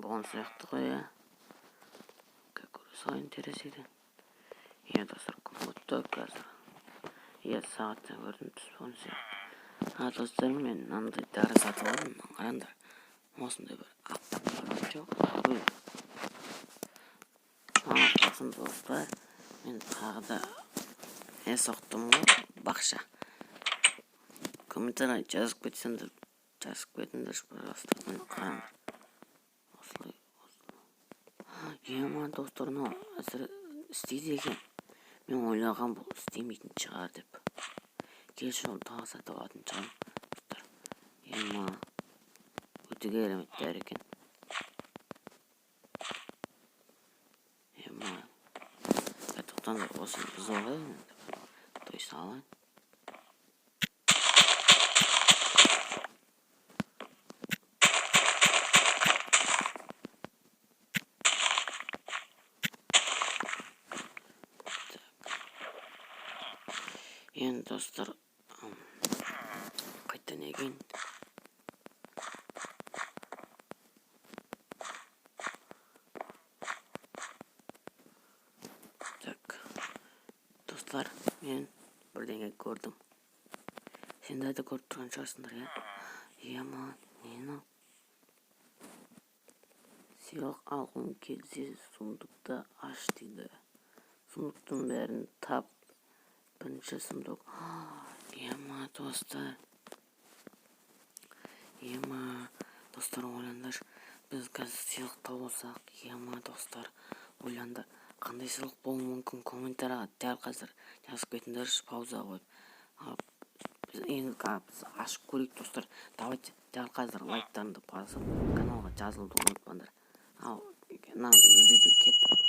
болған сияқты ғой, иә. Сайын терезеден. Иә, достар, күн өтті қазір. Иә, сағаттан көрдім түс болған сияқты. Достар, мен мынандай дәрі сатып алдым. Қараңдар. Осындай бір аптап бар жоқ. Қалсын достар, мен тағы да соқтым ғой, бақша. Комментарий жазып кетсеңдер, пожалуйста, мен қараңдар. Осылай. Ема, достар, әзір істейді екен. Мен ойлаған бұл істемейтін шығар деп. Келші ол тағы сатып алатын шығар, достар. Ема, өте керемет дәрі екен. Ема, тоқтаңдар, осыны бұзып алайын, той салайын. Енді достар, қайтан еген. Так, достар, мен бірдеңе көрдім. Сендер де көріп тұрған шығарсыңдар, иә? Ема, нені? Сыйлық алғым келсе, сундукты аш дейді. Сундуктың бәрін тап. Бірінші сундук. Ема, достар. Ема, достар, ойландар. Біз қазір сыйлық тауысақ. Ема, достар, ойландар. Қандай сыйлық болуы мүмкін? Комментарийға дәл қазір жазып кетіңдер, пауза қойып. Енді біз ашып көрейік, достар. Давайте дәл қазір лайктарыңды басып, каналға жазылуды ұмытпаңдар. Ал, іздеуді кеттік.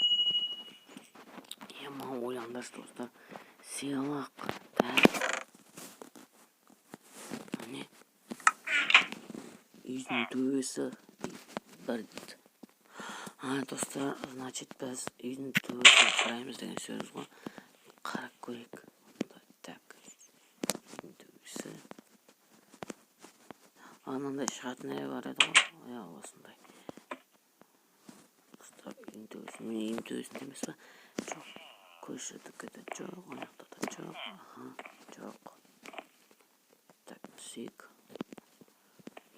Ема, ойландар, достар. Сыйлық. Міне. Үйдің төбесі бар дейді. Достар, значит, біз үйдің төбесін қараймыз деген сөз ғой. Қарап көрейік. Так. Үйдің төбесі. Анандай шығатын әй бар еді ғой. Иә, осындай. Достар, үйдің төбесі. Мен үйдің төбесінде емес па? Жоқ. Көшедікі де жоқ. Аяқта да жоқ. Жоқ. Так, түсейік.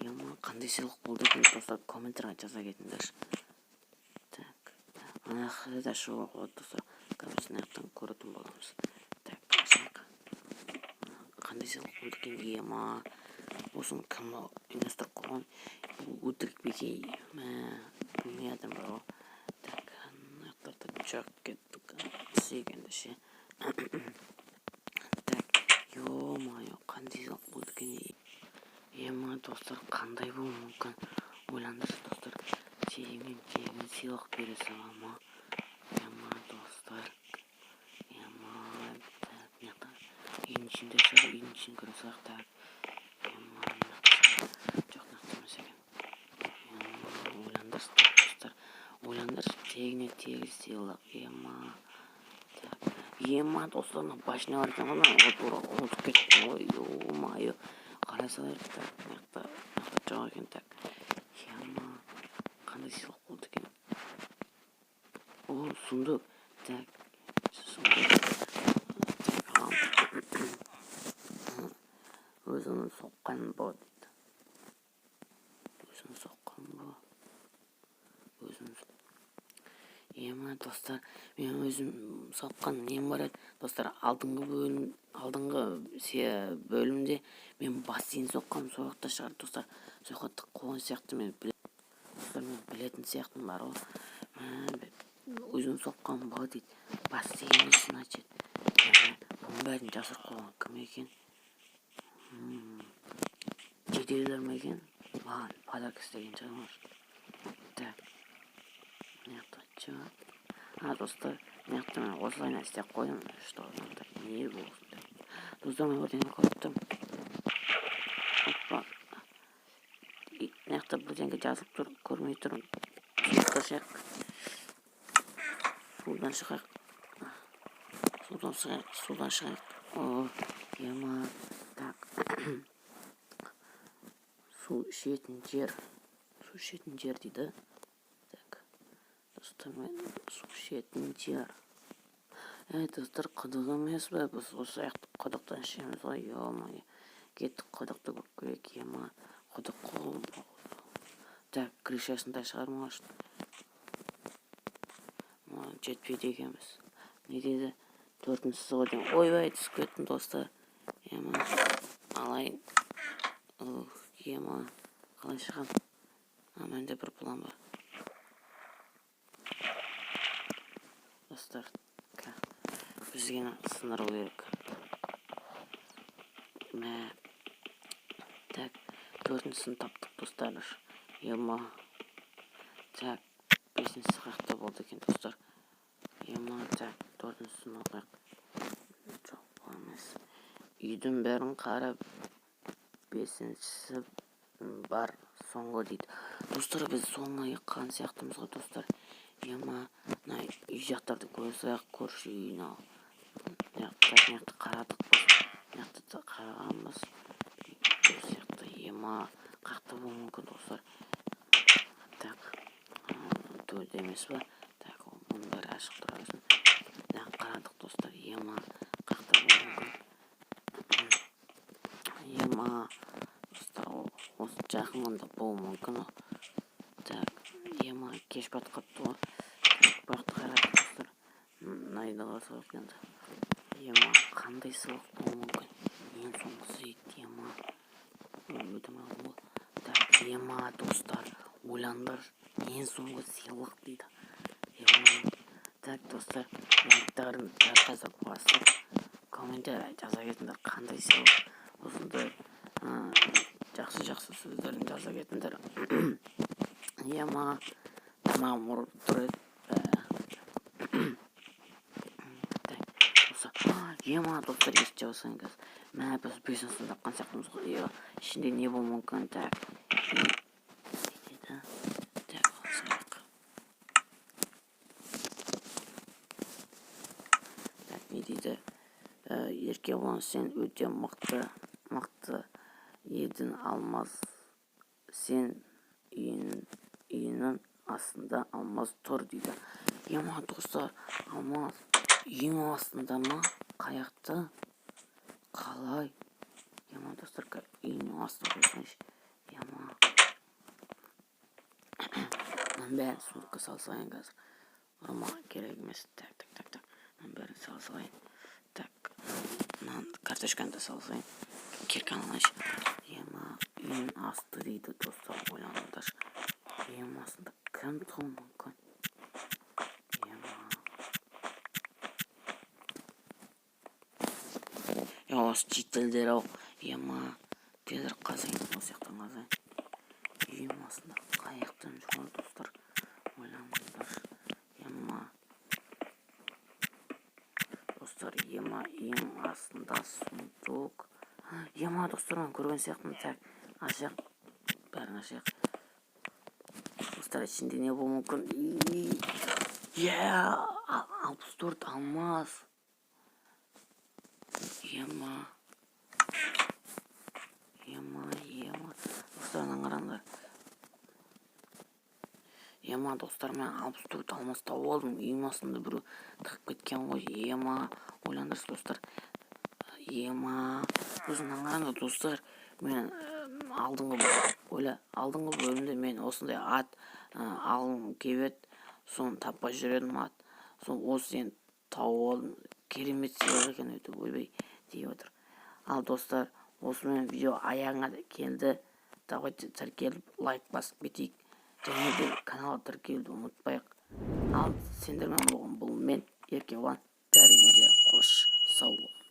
Ема, қандай сыйлық болды екен, достар, комментарийға жаза кетіңдер. Так, анақы да шығуға болады, достар. Қазір аяқтан көретін боламыз. Так, ашайық. Қандай сыйлық болды екен, ема. Осыны кім ұйымдастырып қойған? Өтірік бекей. Білмей адам бар ғой. Так, аяқтарда жоқ кеттік. Түсейік енді ше. Так, ё-майо, қандай сыйлық болды екен. Ема, достар, қандай болуы мүмкін? Ойландыршы, достар. Тегін сыйлық бере сала ма? Ема, достар. Ема, так, мияқта. Үйдің ішінде шығар, үйдің ішін көре салақ, так. Ема, мияқта. Жоқ, мияқта емес екен. Ема, ойландыршы, достар. Ойландыршы, тегін сыйлық. Ема. Так. Ема, достар, башына бар екен ғой, ұмытып кеттім ғой. Ё-майо. Қарай салайық, так, мияқта жоқ екен, так. Ема, қандай сыйлық болды екен? О, сундук, так, сундук. Өзінің соққан ба дейді. Өзінің соққан ба? Ема, достар, мен өзім соққан нем бар еді. Достар, алдыңғы бөлімде мен бассейн соққам, сояқта шығар, достар. Сояқта қойған сияқты мен білетін сияқтым бар ғой. Өзім соққан ба дейді. Бассейн, значит. Бұның бәрін жасырып қойған кім екен? Жеделдер ме екен? Маған подарок істеген шығар. Так. Мияқта жоқ. Достар, мияқта мен осылайна істеп қойдым. Что надо? Не болсын. Достар, мен бірдеңе көріп тұрмын. Опа. Мияқта бірдеңе жазылып тұр. Көрмей тұрмын. Судан шығайық. Судан шығайық. О, ема. Так. Су ішетін жер дейді. Dostlar men su içetim içer. Evet dostlar құдық емес пе? Біз осы аяқты құдықтан ішеміз ғой. Ё-моё. Кеттік құдықты көріп көрейік. Ема құдық қол. Так, крышасын да шығармағаш. Жетпейді екенбіз. Не деді? Төртінші сызға ойбай түсіп кеттім достар. Ема алайын. Ема қалай шығам? Менде бір план бар. Достар, бізге сындыру керек. Так, төртіншісін таптық достар. Ема. Так, бесіншісі қақта болды екен достар. Ема, так, төртіншісін оқиық. Жоқ, болмас. Үйдің бәрін қарап, бесіншісі бар соңғы дейді. Достар, біз соңғы еққан сияқтымыз ғой достар. Ема, үй жақтарды көрсек, көрші үйін ал. Неқті қарадық біз. Неқті қарағанбыз. Көрсекті. Ема, қақты бұл мүмкін достар. Так, төрді емес ба? Так, мұның бәрі ашық тұрасың. Қарадық достар. Ема, қақты бұл мүмкін. Ема, достар, осы жақынында бұл мүмкін. Так, ема, кеш батқапты ғой. Бақты қарадық достар. Найдыға сылық енді. Ема, қандай сылық бұл мүмкін? Ең соңғысы ет, ема. Өтім алым бол. Так, ема, достар, ойландар. Ең соңғы сыйлық дейді. Ема. Так, достар, лайктарын қазір басып, комментар жаза кетіңдер. Қандай сыйлық? Осындай жақсы сөздерін жаза кетіңдер. Ема, тамағым ұрып тұр еді. Ема, достар, естіп жасаңыз. Біз бесіншісін тапқан сияқтымыз ғой. Ішінде не бол мүмкін? Так. Так, алсайық. Так, не дейді? Еркебұлан, сен өте мықты едің, алмаз. Сен үйінің астында алмаз тұр дейді. Ема, достар, алмаз үйің астында ма? Қаяқты? Қалай? Ема, достар, үйінің астында қойсаңшы. Ема. Мен бәрін суыққа салсайын қазір. Маған керек емес. Так. Мен бәрін салсайын. Так. Мен картошканы да салсайын. Керкен алайыншы. Ема, үйінің асты дейді достар. Ойланыңдар. Үйінің астында кім тұруы мүмкін? Осы жителдер ау. Ема, тезір қазайын. Осы яқтан қазайын. Үйім астында қаяқтан жүр достар. Ойланыңдар. Ема. Достар, ема, үйім астында сундук. Ема, достар, мен көрген сияқтым. Так, ашық. Бәрін ашық. Достар, ішінде не бол мүмкін? 64 алмаз. Ема. Достарынан қараңдар. Ема, достар, мен 64 алмаз тауып алдым. Үйім астында біреу тығып кеткен ғой. Ема, ойландырсыз достар. Ема, өзінен қараңдар достар. Мен алдыңғы бөлімде мен осындай ат алғым келіп еді. Соны таппай жүредім ат. Соны осы сен тауып алдым. Керемет сыйлық екен өйтіп ойбай деп отыр. Ал достар, осымен видео аяғына келді. Давайте тіркеліп лайк басып кетейік. Және де каналға тіркелуді ұмытпайық. Ал сендермен болған бұл мен Еркебұлан. Бәріңе де қош сау бол.